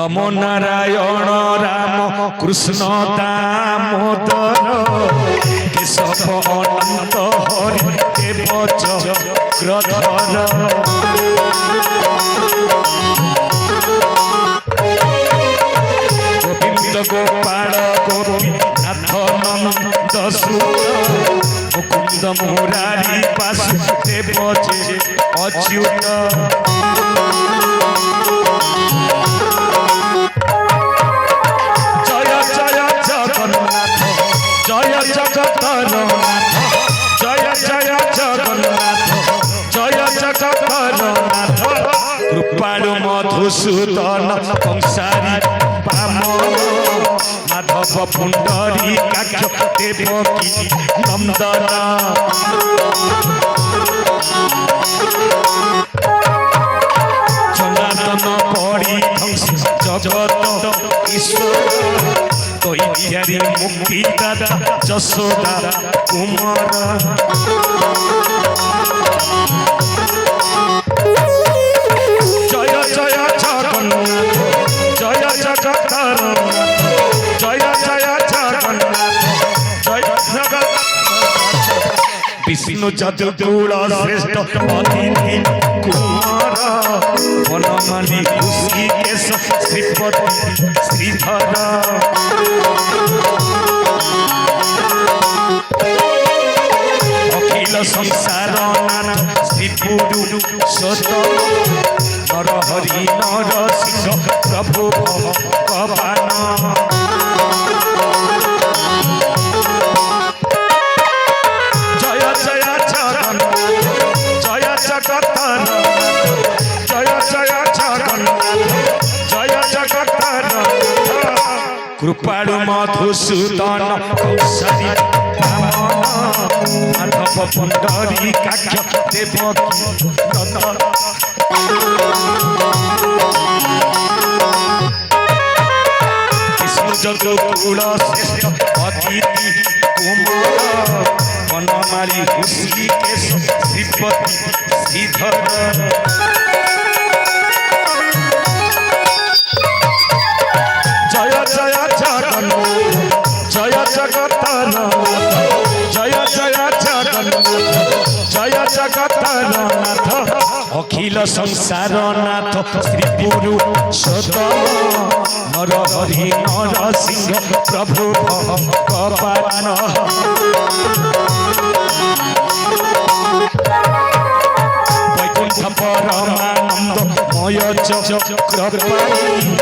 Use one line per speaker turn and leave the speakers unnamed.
नमो नारायण राम कृष्ण दामोदर केशव अनंत हरि देव चक्रधर गोविंद गोपाल गोपीनाथ नंद मुकुंद मुरारी वासुदेव अच्युत जय जय जगन्नाथ जय जगतरनाथ जय जय जगन्नाथ जय जगतरनाथ कृपालु मधुसूदन कंसारी बामन माधव पुंडरी काक्ष देवकी नंदन जनार्दन पड़ी जगत ईश्वर तैयारी मुक्ति दादा जशोदा कुमार जय जय जगन्नाथ जय जगतरनाथ जय जय जगन्नाथ जय जगन्नाथ विष्णु चतुर्दूल श्रेष्ठ अतिथि कुमार वनमाली ऋषिकेश श्रीपति श्रीधर अखिल संसार नाना श्री पुरुषोत्तम नरहरि नरसिंह प्रभु भगवान जय जय जगन्नाथ जय जगतरनाथ जय जय जगन्नाथ जय जगतरनाथ कृपालु मधुसूदन कंसारी बामन माधव पुंडरी काक्ष देवकी नंदन विष्णु चतुर्दूल श्रेष्ठ अतिथि कुमार वनमाली ऋषिकेश श्रीपति श्रीधर जय जय जगन्नाथ जय जगतरनाथ जय जय जगन्नाथ जय जगतरनाथ अखिल संसार नाथ श्री पुरुषोत्तम नरहरि नरसिंह प्रभु भगवान वैकुंठ परमानंद मय चक्रपाणी